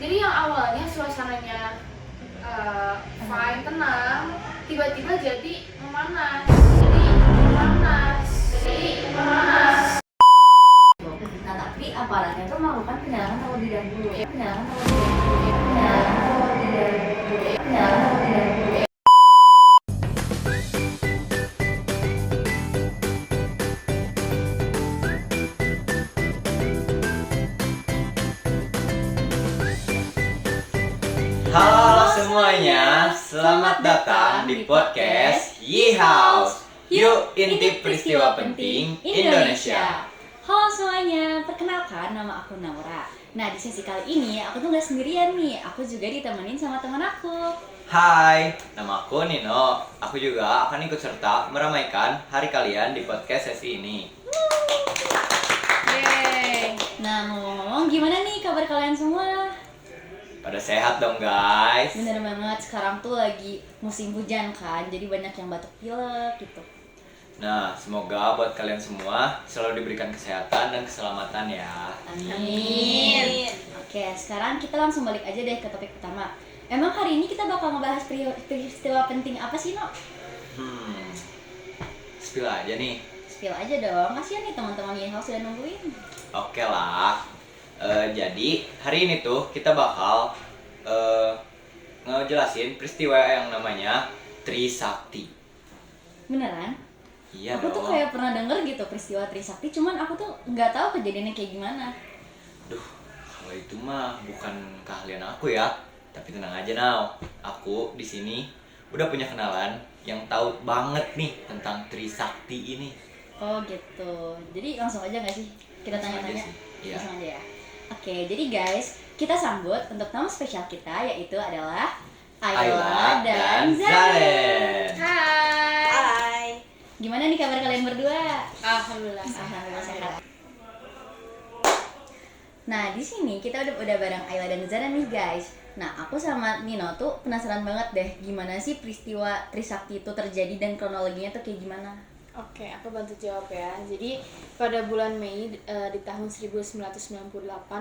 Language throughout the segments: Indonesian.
Jadi yang awalnya suasananya fine, tenang, tiba-tiba jadi memanas. Nah, tapi aparatnya tuh melakukan penyerangan terlebih dahulu. Halo semuanya, selamat datang di podcast Ye House. Yuk intip peristiwa penting Indonesia. Halo semuanya, perkenalkan nama aku Naura. Nah, di sesi kali ini aku tuh gak sendirian nih, aku juga ditemenin sama teman aku. Hai, nama aku Nino. Aku juga akan ikut serta meramaikan hari kalian di podcast sesi ini. Yeay. Nah, ngomong-ngomong gimana nih kabar kalian semua? Pada sehat dong guys. Bener banget, sekarang tuh lagi musim hujan kan, jadi banyak yang batuk pilek gitu. Nah, semoga buat kalian semua selalu diberikan kesehatan dan keselamatan ya. Amin. Oke, sekarang kita langsung balik aja deh ke topik utama. Emang hari ini kita bakal ngebahas peristiwa penting apa sih, No? Spill aja nih. Spill aja dong, kasihan nih teman-teman yang sudah nungguin. Oke lah. Jadi hari ini tuh kita bakal ngejelasin peristiwa yang namanya Trisakti. Beneran? Iya Aku dong. tuh kayak pernah denger gitu peristiwa Trisakti, cuman aku tuh nggak tahu kejadiannya kayak gimana. Duh, kalau itu mah bukan keahlian aku ya. Tapi tenang aja Nau, aku di sini udah punya kenalan yang tahu banget nih tentang Trisakti ini. Oh gitu. Jadi langsung aja nggak sih kita Langsung aja tanya-tanya? sih, iya. Langsung aja ya. Oke, jadi guys, kita sambut untuk tamu spesial kita yaitu adalah Ayla dan Zaren. Hai. Gimana nih kabar kalian berdua? Alhamdulillah. Alhamdulillah sehat. Nah, di sini kita udah bareng Ayla dan Zaren nih guys. Nah, aku sama Nino tuh penasaran banget deh gimana sih peristiwa Trisakti itu terjadi dan kronologinya tuh kayak gimana? Oke, aku bantu jawab ya. Jadi pada bulan Mei di tahun 1998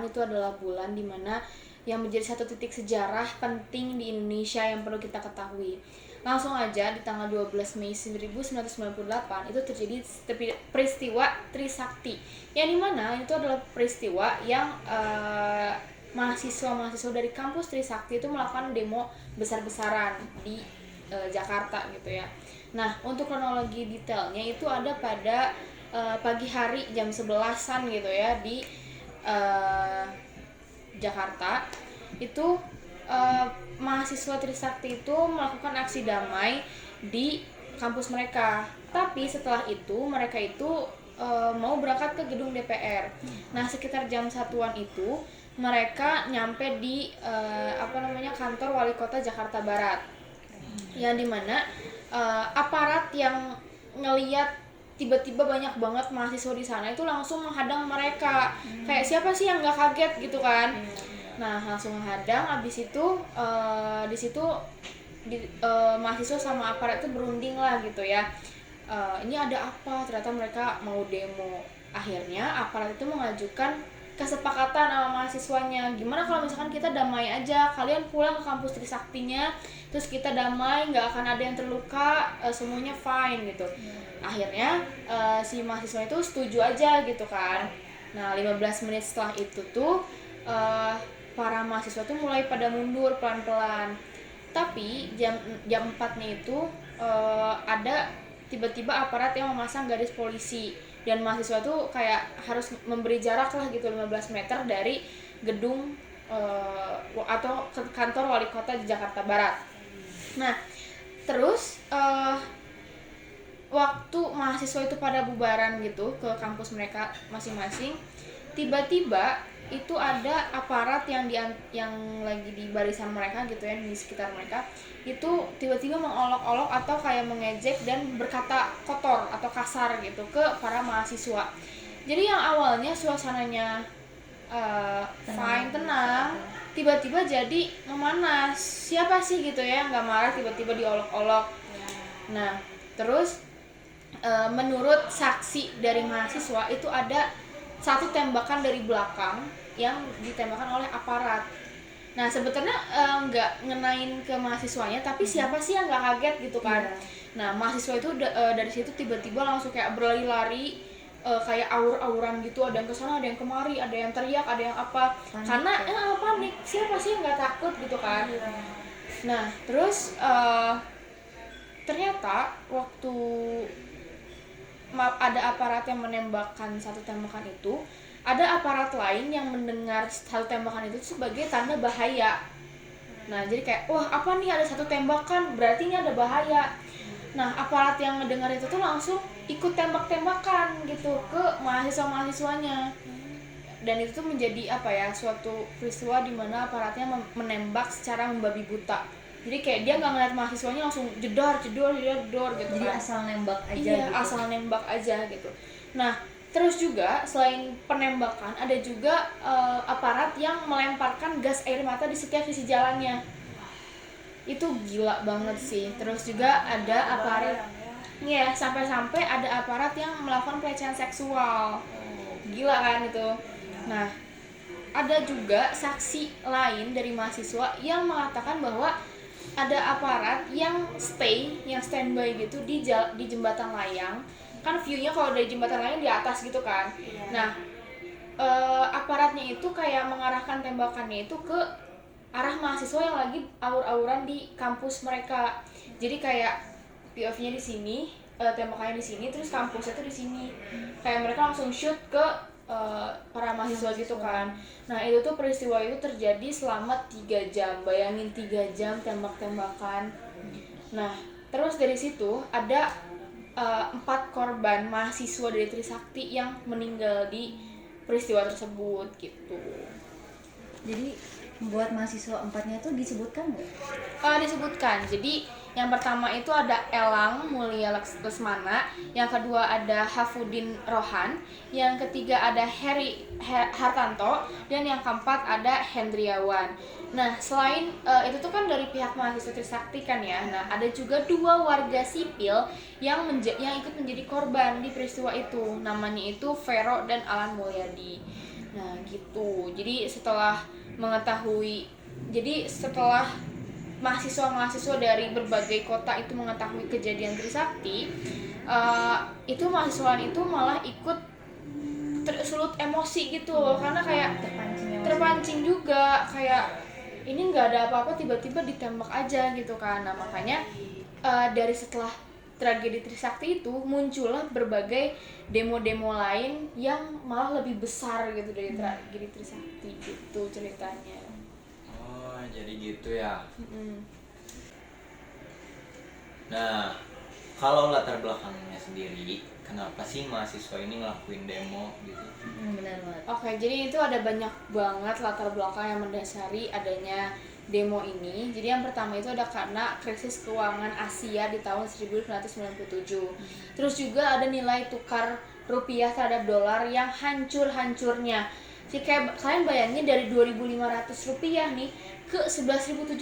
itu adalah bulan dimana yang menjadi satu titik sejarah penting di Indonesia yang perlu kita ketahui. Langsung aja di tanggal 12 Mei 1998 itu terjadi peristiwa Trisakti. Yang dimana itu adalah peristiwa yang mahasiswa-mahasiswa dari kampus Trisakti itu melakukan demo besar-besaran di Jakarta gitu ya. Nah, untuk kronologi detailnya itu ada pada pagi hari jam 11-an gitu ya di Jakarta. Itu mahasiswa Trisakti itu melakukan aksi damai di kampus mereka. Tapi setelah itu mereka itu mau berangkat ke gedung DPR. Nah, sekitar jam 1-an itu mereka nyampe di kantor Wali Kota Jakarta Barat. Yang dimana aparat yang ngeliat tiba-tiba banyak banget mahasiswa di sana itu langsung menghadang mereka. Kayak siapa sih yang nggak kaget gitu kan? Nah, langsung menghadang. Abis itu di situ mahasiswa sama aparat itu berunding lah gitu ya. Ini ada apa? Ternyata mereka mau demo. Akhirnya aparat itu mengajukan kesepakatan sama mahasiswanya, gimana kalau misalkan kita damai aja, kalian pulang ke kampus Trisaktinya, terus kita damai, nggak akan ada yang terluka, semuanya fine gitu. Akhirnya si mahasiswa itu setuju aja gitu kan. Nah, 15 menit setelah itu tuh para mahasiswa tuh mulai pada mundur pelan-pelan. Tapi jam 4-nya itu ada tiba-tiba aparat yang memasang garis polisi, dan mahasiswa tuh kayak harus memberi jarak lah gitu 15 meter dari gedung atau kantor Wali Kota di Jakarta Barat. Nah, terus waktu mahasiswa itu pada bubaran gitu ke kampus mereka masing-masing, tiba-tiba itu ada aparat yang lagi di barisan mereka gitu ya, di sekitar mereka itu tiba-tiba mengolok-olok atau kayak mengejek dan berkata kotor atau kasar gitu ke para mahasiswa. Jadi yang awalnya suasananya fine, tenang, tiba-tiba jadi memanas. Siapa sih gitu ya yang nggak marah tiba-tiba diolok-olok? Nah, terus menurut saksi dari mahasiswa itu ada satu tembakan dari belakang yang ditembakkan oleh aparat. Nah sebetulnya nggak ngenain ke mahasiswanya, tapi siapa sih yang nggak kaget gitu kan. Iya. Nah mahasiswa itu dari situ tiba-tiba langsung kayak berlari-lari, kayak aur-auran gitu, ada yang kesana, ada yang kemari, ada yang teriak, ada yang apa, Panik karena ya. panik, siapa sih yang nggak takut gitu kan. Iya. Nah terus ternyata waktu ada aparat yang menembakkan satu tembakan itu, ada aparat lain yang mendengar satu tembakan itu sebagai tanda bahaya. Nah jadi kayak, wah apa nih, ada satu tembakan, berarti ini ada bahaya. Nah aparat yang mendengar itu tuh langsung ikut tembak-tembakan gitu ke mahasiswa-mahasiswanya. Dan itu tuh menjadi apa ya, suatu peristiwa di mana aparatnya menembak secara membabi buta. Jadi kayak dia nggak ngeliat mahasiswanya, langsung jedor jedor jedor jedor gitu Jadi kan. asal nembak aja Iya, gitu. asal nembak aja gitu. Nah terus juga selain penembakan, ada juga aparat yang melemparkan gas air mata di setiap sisi jalannya. Itu gila banget sih. Terus juga ada aparat, ya sampai-sampai ada aparat yang melakukan pelecehan seksual. Gila kan itu. Nah ada juga saksi lain dari mahasiswa yang mengatakan bahwa ada aparat yang standby gitu di jembatan layang. Kan view-nya kalau dari jembatan layang di atas gitu kan. Nah aparatnya itu kayak mengarahkan tembakannya itu ke arah mahasiswa yang lagi aur-auran di kampus mereka. Jadi kayak POV-nya di sini, tembakannya di sini, terus kampusnya tuh di sini. Kayak mereka langsung shoot ke para mahasiswa gitu kan. Nah itu tuh peristiwa itu terjadi selama 3 jam. Bayangin 3 jam tembak-tembakan. Nah terus dari situ ada 4 korban mahasiswa dari Trisakti yang meninggal di peristiwa tersebut gitu. Jadi buat mahasiswa empatnya tuh disebutkan nggak? Disebutkan. Jadi yang pertama itu ada Elang Mulia Lesmana, yang kedua ada Hafudin Rohan, yang ketiga ada Heri Hartanto, dan yang keempat ada Hendriawan. Nah selain itu tuh kan dari pihak mahasiswa Trisakti kan ya. Nah ada juga 2 warga sipil yang ikut menjadi korban di peristiwa itu. Namanya itu Vero dan Alan Mulyadi. Nah gitu. Jadi setelah mahasiswa-mahasiswa dari berbagai kota itu mengetahui kejadian Trisakti, itu mahasiswa itu malah ikut tersulut emosi gitu loh, karena kayak terpancing juga, kayak ini nggak ada apa-apa tiba-tiba ditembak aja gitu kan. Nah makanya dari setelah tragedi Trisakti itu muncullah berbagai demo-demo lain yang malah lebih besar gitu dari tragedi Trisakti gitu ceritanya. Oh, jadi gitu ya. Mm-mm. Nah, kalau latar belakangnya sendiri, kenapa sih mahasiswa ini ngelakuin demo gitu? Benar banget. Oke, jadi itu ada banyak banget latar belakang yang mendasari adanya demo ini. Jadi yang pertama itu ada karena krisis keuangan Asia di tahun 1997. Terus juga ada nilai tukar rupiah terhadap dolar yang hancur-hancurnya. Jadi kayak kalian bayangin dari 2.500 rupiah nih ke 11.700.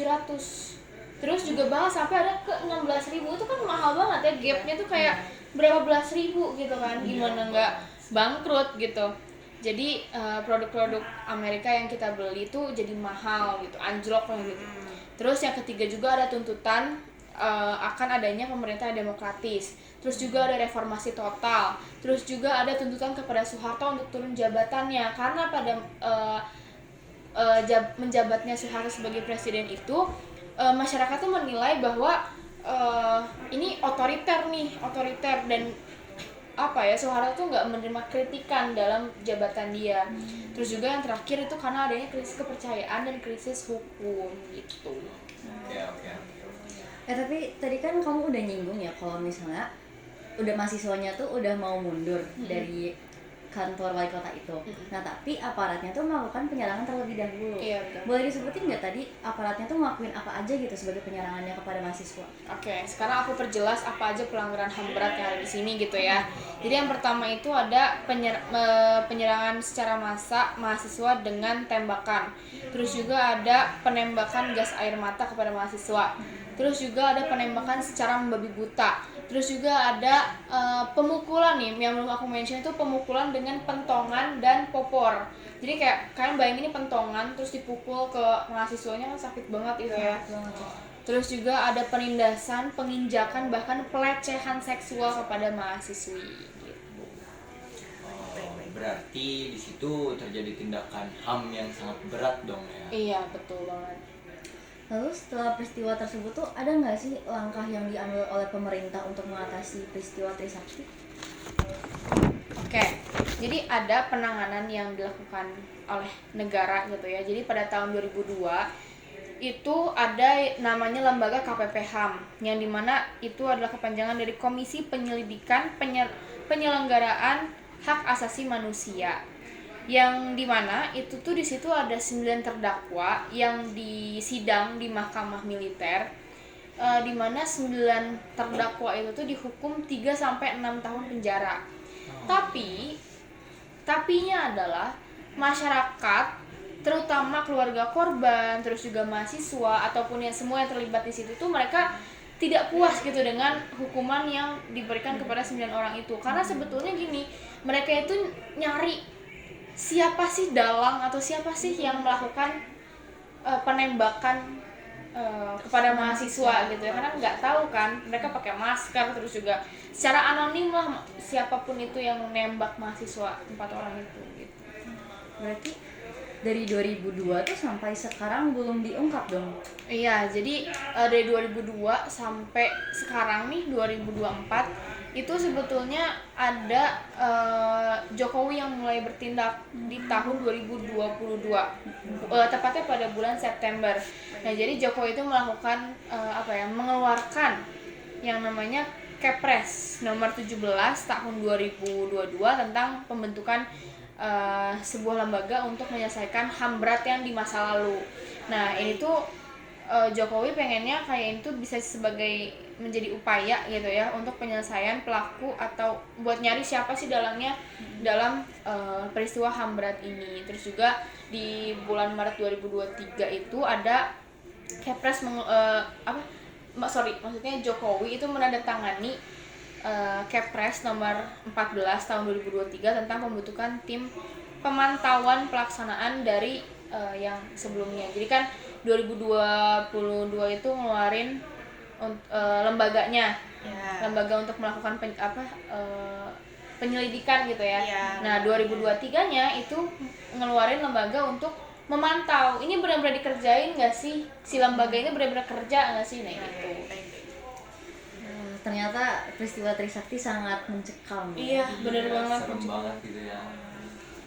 Terus juga bahkan sampai ada ke 16.000. Itu kan mahal banget ya, gapnya tuh kayak berapa belas ribu gitu kan. Gimana nggak bangkrut gitu. Jadi produk-produk Amerika yang kita beli itu jadi mahal gitu, anjlok lah gitu. Terus yang ketiga juga ada tuntutan akan adanya pemerintah yang demokratis. Terus juga ada reformasi total. Terus juga ada tuntutan kepada Soeharto untuk turun jabatannya, karena pada menjabatnya Soeharto sebagai presiden itu masyarakat tuh menilai bahwa ini otoriter dan apa ya, Soeharto tuh nggak menerima kritikan dalam jabatan dia. Terus juga yang terakhir itu karena adanya krisis kepercayaan dan krisis hukum gitu. Oke. Tapi tadi kan kamu udah nyinggung ya kalau misalnya udah mahasiswanya tuh udah mau mundur dari kantor wali kota itu. Nah tapi aparatnya tuh melakukan penyerangan terlebih dahulu. Iya, betul. Boleh disebutin nggak tadi aparatnya tuh ngelakuin apa aja gitu sebagai penyerangannya kepada mahasiswa? Oke, sekarang aku perjelas apa aja pelanggaran HAM berat yang ada di sini gitu ya. Jadi yang pertama itu ada penyerangan secara massa mahasiswa dengan tembakan. Terus juga ada penembakan gas air mata kepada mahasiswa. terus juga ada penembakan secara membabi buta, terus juga ada pemukulan nih yang belum aku mention itu pemukulan dengan pentongan dan popor. Jadi kayak kalian bayangin ini pentongan terus dipukul ke mahasiswanya kan sakit banget itu ya. Terus juga ada penindasan, penginjakan, bahkan pelecehan seksual kepada mahasiswi gitu. Berarti di situ terjadi tindakan HAM yang sangat berat dong ya. Iya, betul banget. Lalu setelah peristiwa tersebut tuh ada nggak sih langkah yang diambil oleh pemerintah untuk mengatasi peristiwa Trisakti? Oke, jadi ada penanganan yang dilakukan oleh negara gitu ya. Jadi pada tahun 2002 itu ada namanya lembaga KPP HAM yang dimana itu adalah kepanjangan dari Komisi Penyelidikan Penyelenggaraan Hak Asasi Manusia, yang dimana itu tuh di situ ada 9 terdakwa yang disidang di mahkamah militer, dimana 9 terdakwa itu tuh dihukum 3-6 tahun penjara. Tapinya adalah masyarakat, terutama keluarga korban, terus juga mahasiswa ataupun yang semua yang terlibat di situ tuh mereka tidak puas gitu dengan hukuman yang diberikan kepada 9 orang itu. Karena sebetulnya gini, mereka itu nyari siapa sih dalang atau siapa sih yang melakukan penembakan kepada mahasiswa gitu ya, karena nggak tahu kan, mereka pakai masker, terus juga secara anonim lah siapapun itu yang nembak mahasiswa 4 orang itu gitu. Berarti dari 2002 tuh sampai sekarang belum diungkap dong? Iya, jadi dari 2002 sampai sekarang nih 2024 itu sebetulnya ada Jokowi yang mulai bertindak di tahun 2022, tepatnya pada bulan September. Nah, jadi Jokowi itu melakukan mengeluarkan yang namanya Kepres nomor 17 tahun 2022 tentang pembentukan sebuah lembaga untuk menyelesaikan HAM berat yang di masa lalu. Nah, ini tuh Jokowi pengennya kayak itu bisa sebagai menjadi upaya gitu ya untuk penyelesaian pelaku atau buat nyari siapa sih dalangnya dalam peristiwa HAM berat ini. Terus juga di bulan Maret 2023 itu ada Kepres maksudnya Jokowi itu menandatangani Kepres nomor 14 tahun 2023 tentang pembentukan tim pemantauan pelaksanaan dari yang sebelumnya. Jadi kan 2022 itu ngeluarin lembaganya, lembaga untuk melakukan penyelidikan gitu ya. Nah, 2023-nya itu ngeluarin lembaga untuk memantau ini benar-benar dikerjain nggak sih, si lembaga ini benar-benar kerja nggak sih, nah gitu. Ternyata peristiwa Trisakti sangat mencekam. Iya, benar banget. Serem banget gitu ya.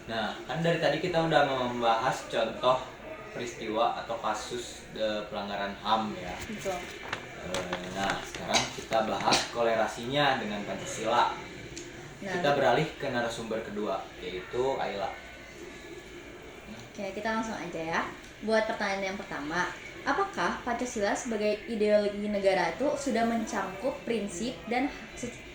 Nah, kan dari tadi kita udah membahas contoh peristiwa atau kasus pelanggaran HAM ya. Betul. Nah, sekarang kita bahas kolerasinya dengan Pancasila. Kita beralih ke narasumber kedua, yaitu Ayla. Oke, kita langsung aja ya. Buat pertanyaan yang pertama, apakah Pancasila sebagai ideologi negara itu sudah mencangkup prinsip dan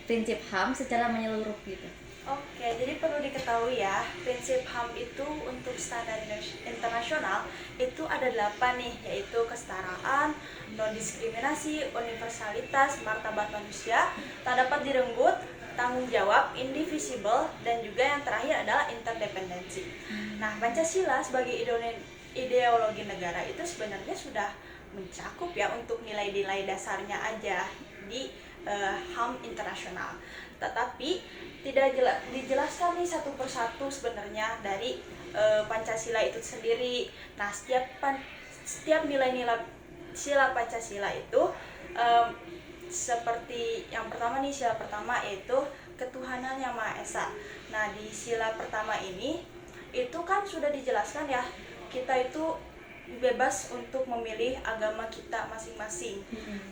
prinsip HAM secara menyeluruh gitu? Oke, jadi perlu diketahui ya, prinsip HAM itu untuk standar internasional itu ada 8 nih, yaitu kesetaraan, non-diskriminasi, universalitas, martabat manusia, tak dapat direnggut, tanggung jawab, indivisible, dan juga yang terakhir adalah interdependensi. Nah, Pancasila sebagai ideologi negara itu sebenarnya sudah mencakup ya untuk nilai-nilai dasarnya aja di HAM internasional. Tetapi tidak dijelaskan nih satu persatu sebenarnya dari Pancasila itu sendiri. Nah, setiap nilai-nilai sila Pancasila itu seperti yang pertama nih, sila pertama yaitu ketuhanan yang Maha Esa. Nah, di sila pertama ini itu kan sudah dijelaskan ya, kita itu bebas untuk memilih agama kita masing-masing.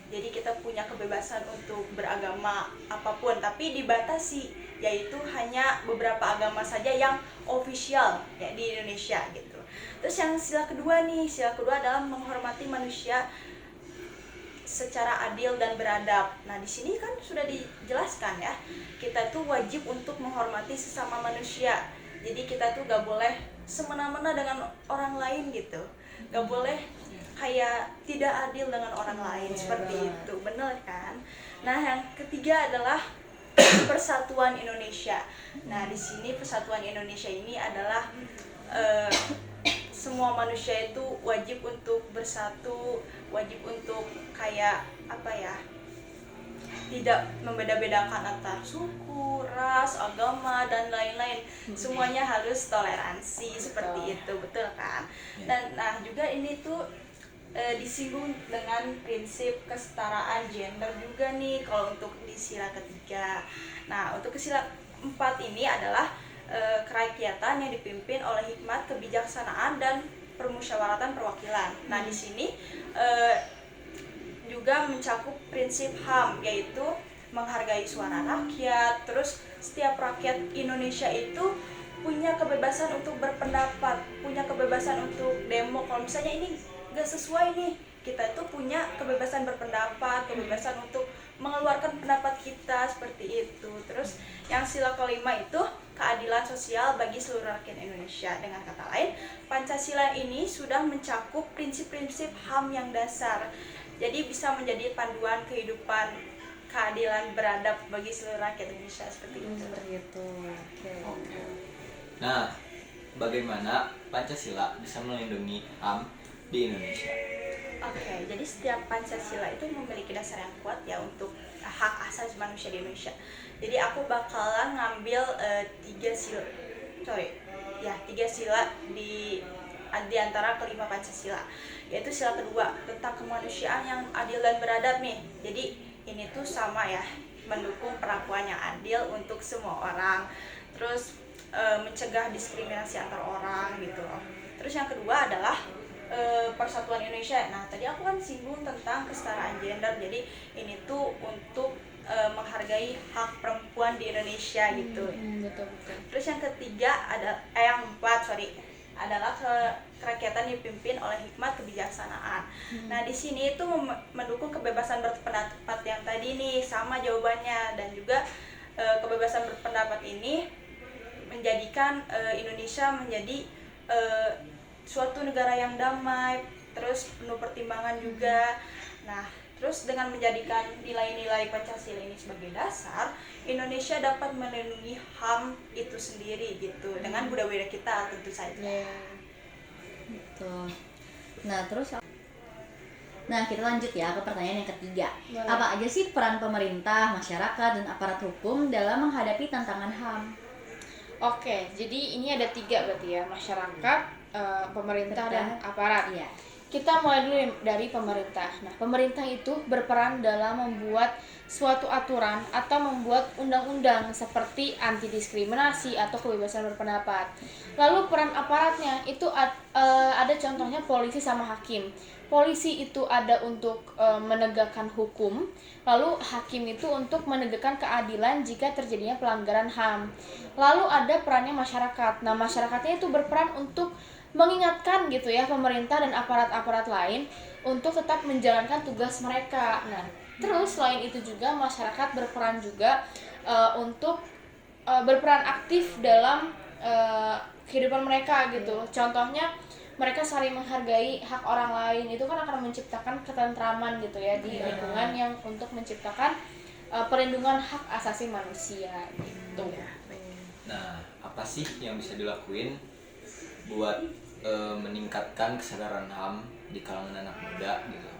Jadi kita punya kebebasan untuk beragama apapun, tapi dibatasi, yaitu hanya beberapa agama saja yang official ya di Indonesia gitu. Terus yang sila kedua nih, sila kedua adalah menghormati manusia secara adil dan beradab. Nah, di sini kan sudah dijelaskan ya, kita tuh wajib untuk menghormati sesama manusia. Jadi kita tuh gak boleh semena-mena dengan orang lain gitu, gak boleh kayak kayak tidak adil dengan orang lain seperti itu, benar kan? Nah, yang ketiga adalah Persatuan Indonesia. Nah, di sini Persatuan Indonesia ini adalah semua manusia itu wajib untuk bersatu, wajib untuk kayak apa ya? Tidak membeda-bedakan antar suku, ras, agama dan lain-lain. Semuanya harus toleransi seperti itu, betul kan? Dan nah juga ini tuh disinggung dengan prinsip kesetaraan gender juga nih kalau untuk di sila ketiga. Nah, untuk ke sila 4 ini adalah kerakyatan yang dipimpin oleh hikmat, kebijaksanaan dan permusyawaratan perwakilan. Nah, di sini juga mencakup prinsip HAM, yaitu menghargai suara rakyat. Terus setiap rakyat Indonesia itu punya kebebasan untuk berpendapat, punya kebebasan untuk demo. Kalau misalnya ini gak sesuai nih, kita itu punya kebebasan berpendapat, kebebasan untuk mengeluarkan pendapat kita seperti itu. Terus yang sila kelima itu keadilan sosial bagi seluruh rakyat Indonesia. Dengan kata lain, Pancasila ini sudah mencakup prinsip-prinsip HAM yang dasar. Jadi bisa menjadi panduan kehidupan keadilan beradab bagi seluruh rakyat Indonesia seperti itu. Seperti itu. Oke. Nah, bagaimana Pancasila bisa melindungi HAM di Indonesia? Oke, jadi setiap Pancasila itu memiliki dasar yang kuat ya untuk hak asasi manusia di Indonesia. Jadi aku bakalan ngambil tiga sila di antara kelima Pancasila, yaitu sila kedua tentang kemanusiaan yang adil dan beradab nih. Jadi ini tuh sama ya, mendukung perlakuan yang adil untuk semua orang. Terus mencegah diskriminasi antar orang gitu loh. Terus yang kedua adalah Persatuan Indonesia. Nah, tadi aku kan singgung tentang kesetaraan gender. Jadi ini tuh untuk menghargai hak perempuan di Indonesia gitu. Betul. Terus yang ketiga yang empat adalah kerakyatan dipimpin oleh hikmat, kebijaksanaan. Nah, di sini itu mendukung kebebasan berpendapat yang tadi nih, sama jawabannya. Dan juga kebebasan berpendapat ini menjadikan Indonesia menjadi suatu negara yang damai, terus penuh pertimbangan juga. Nah, terus dengan menjadikan nilai-nilai Pancasila ini sebagai dasar, Indonesia dapat melindungi HAM itu sendiri gitu, dengan budaya kita tentu saja. Betul. Nah, kita lanjut ya ke pertanyaan yang ketiga. Boleh. Apa aja sih peran pemerintah, masyarakat, dan aparat hukum dalam menghadapi tantangan HAM? Oke, jadi ini ada 3 berarti ya, masyarakat, pemerintah dan aparat. Iya. Kita mulai dulu dari pemerintah. Nah, pemerintah itu berperan dalam membuat suatu aturan atau membuat undang-undang seperti anti diskriminasi atau kebebasan berpendapat. Lalu peran aparatnya itu ada contohnya polisi sama hakim. Polisi itu ada untuk menegakkan hukum, lalu hakim itu untuk menegakkan keadilan jika terjadinya pelanggaran HAM. Lalu ada perannya masyarakat. Nah, masyarakatnya itu berperan untuk mengingatkan gitu ya pemerintah dan aparat-aparat lain untuk tetap menjalankan tugas mereka. Nah, terus selain itu juga masyarakat berperan juga untuk berperan aktif dalam kehidupan mereka gitu. Contohnya mereka saling menghargai hak orang lain, itu kan akan menciptakan ketentraman gitu ya di lingkungan yang untuk menciptakan perlindungan hak asasi manusia gitu. Nah, apa sih yang bisa dilakuin buat meningkatkan kesadaran HAM di kalangan anak muda gitu?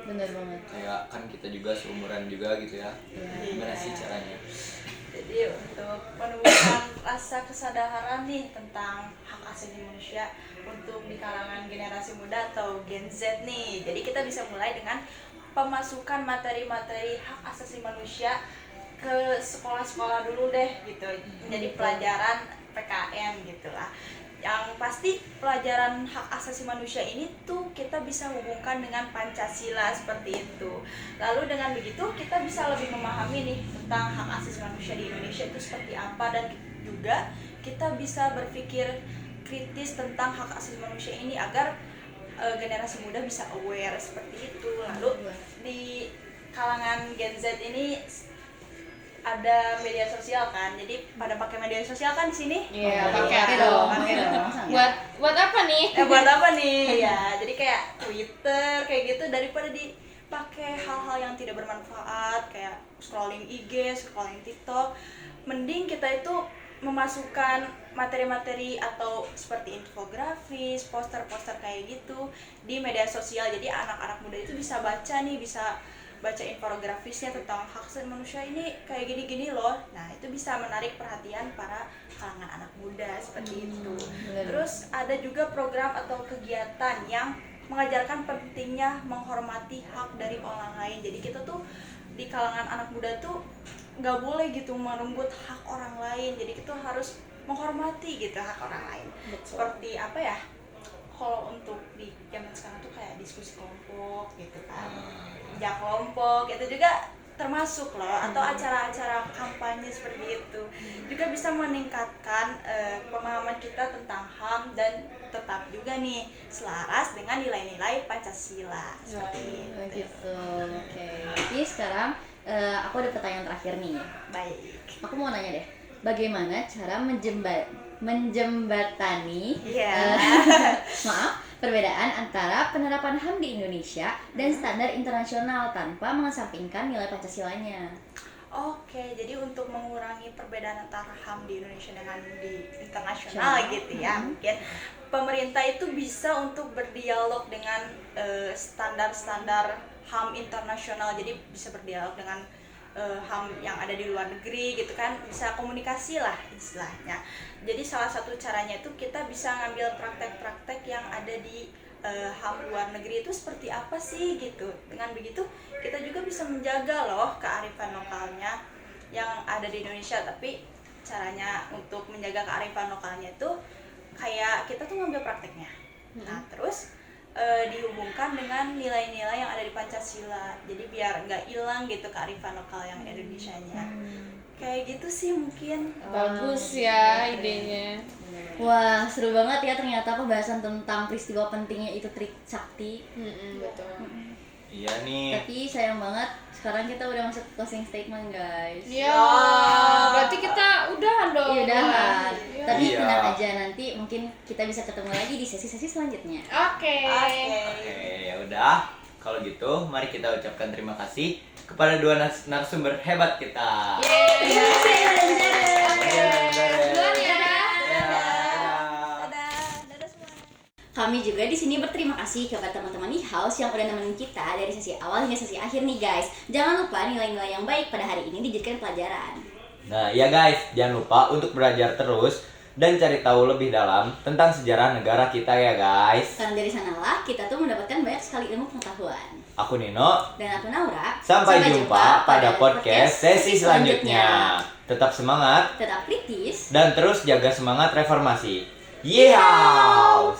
Bener banget. Kayak kan kita juga seumuran juga gitu ya. Gimana sih caranya? Jadi untuk menumbuhkan rasa kesadaran nih tentang hak asasi manusia untuk di kalangan generasi muda atau Gen Z nih. Jadi kita bisa mulai dengan pemasukan materi-materi hak asasi manusia ke sekolah-sekolah dulu deh gitu. Jadi pelajaran PKM gitulah. Yang pasti pelajaran hak asasi manusia ini tuh kita bisa hubungkan dengan Pancasila seperti itu. Lalu dengan begitu kita bisa lebih memahami nih tentang hak asasi manusia di Indonesia itu seperti apa, dan juga kita bisa berpikir kritis tentang hak asasi manusia ini agar generasi muda bisa aware seperti itu. Lalu di kalangan Gen Z ini ada media sosial kan, jadi pada pakai media sosial kan di sini. Iya, Pakai pakai dong. dong. Pakai dong. Masa enggak? Buat apa nih? Buat apa nih ya, jadi kayak Twitter kayak gitu, daripada dipakai hal-hal yang tidak bermanfaat kayak scrolling IG, scrolling TikTok, mending kita itu memasukkan materi-materi atau seperti infografis, poster-poster kayak gitu di media sosial. Jadi anak-anak muda itu bisa baca nih, bisa baca infografisnya tentang hak asasi manusia ini kayak gini-gini loh. Nah, itu bisa menarik perhatian para kalangan anak muda seperti itu. bener. Terus ada juga program atau kegiatan yang mengajarkan pentingnya menghormati hak dari orang lain. Jadi kita tuh di kalangan anak muda tuh nggak boleh gitu merenggut hak orang lain. Jadi kita harus menghormati gitu hak orang lain. Betul. Seperti apa ya? Kalau untuk di zaman sekarang tuh kayak diskusi kelompok gitu kan, kerja kelompok itu juga termasuk loh, atau acara-acara kampanye seperti itu juga bisa meningkatkan pemahaman kita tentang HAM dan tetap juga nih selaras dengan nilai-nilai Pancasila seperti Oh, itu. gitu. Oke. Jadi sekarang aku ada pertanyaan terakhir nih. Baik. Aku mau nanya deh, bagaimana cara menjembatani Iya. perbedaan antara penerapan HAM di Indonesia dan standar internasional tanpa mengesampingkan nilai Pancasilanya? Oke, jadi untuk mengurangi perbedaan antara HAM di Indonesia dengan di internasional gitu ya, mungkin pemerintah itu bisa untuk berdialog dengan standar-standar HAM internasional. Jadi bisa berdialog dengan HAM yang ada di luar negeri gitu kan, bisa komunikasi lah istilahnya. Jadi salah satu caranya itu kita bisa ngambil praktek-praktek yang ada di HAM luar negeri itu seperti apa sih gitu. Dengan begitu kita juga bisa menjaga loh kearifan lokalnya yang ada di Indonesia. Tapi caranya untuk menjaga kearifan lokalnya itu kayak kita tuh ngambil prakteknya. Nah terus dihubungkan dengan nilai-nilai yang ada di Pancasila. Jadi biar nggak hilang gitu kearifan lokal yang Indonesianya. Kayak gitu sih mungkin. Bagus ya idenya. Wah, seru banget ya ternyata pembahasan tentang peristiwa pentingnya itu Trisakti. Betul. Iya nih. Tapi sayang banget sekarang kita udah masuk closing statement, guys. Ya, berarti kita udahan dong. Iya udahan. Iya. Tapi Iya. tenang aja, nanti mungkin kita bisa ketemu lagi di sesi-sesi selanjutnya. Oke. Oke, ya udah. Kalau gitu, mari kita ucapkan terima kasih kepada dua narasumber hebat kita. Yeay. Duluan ya. Dadah semua. Kami juga di sini berterima kasih kepada teman-teman di house yang udah nemenin kita dari sesi awal hingga sesi akhir nih, guys. Jangan lupa nilai-nilai yang baik pada hari ini dijadikan pelajaran. Nah, ya guys, jangan lupa untuk belajar terus dan cari tahu lebih dalam tentang sejarah negara kita ya guys. Karena dari sanalah kita tuh mendapatkan banyak sekali ilmu pengetahuan. Aku Nino. Dan aku Naura. Sampai jumpa pada podcast sesi selanjutnya. Tetap semangat Tetap kritis. dan terus jaga semangat reformasi. Yeay!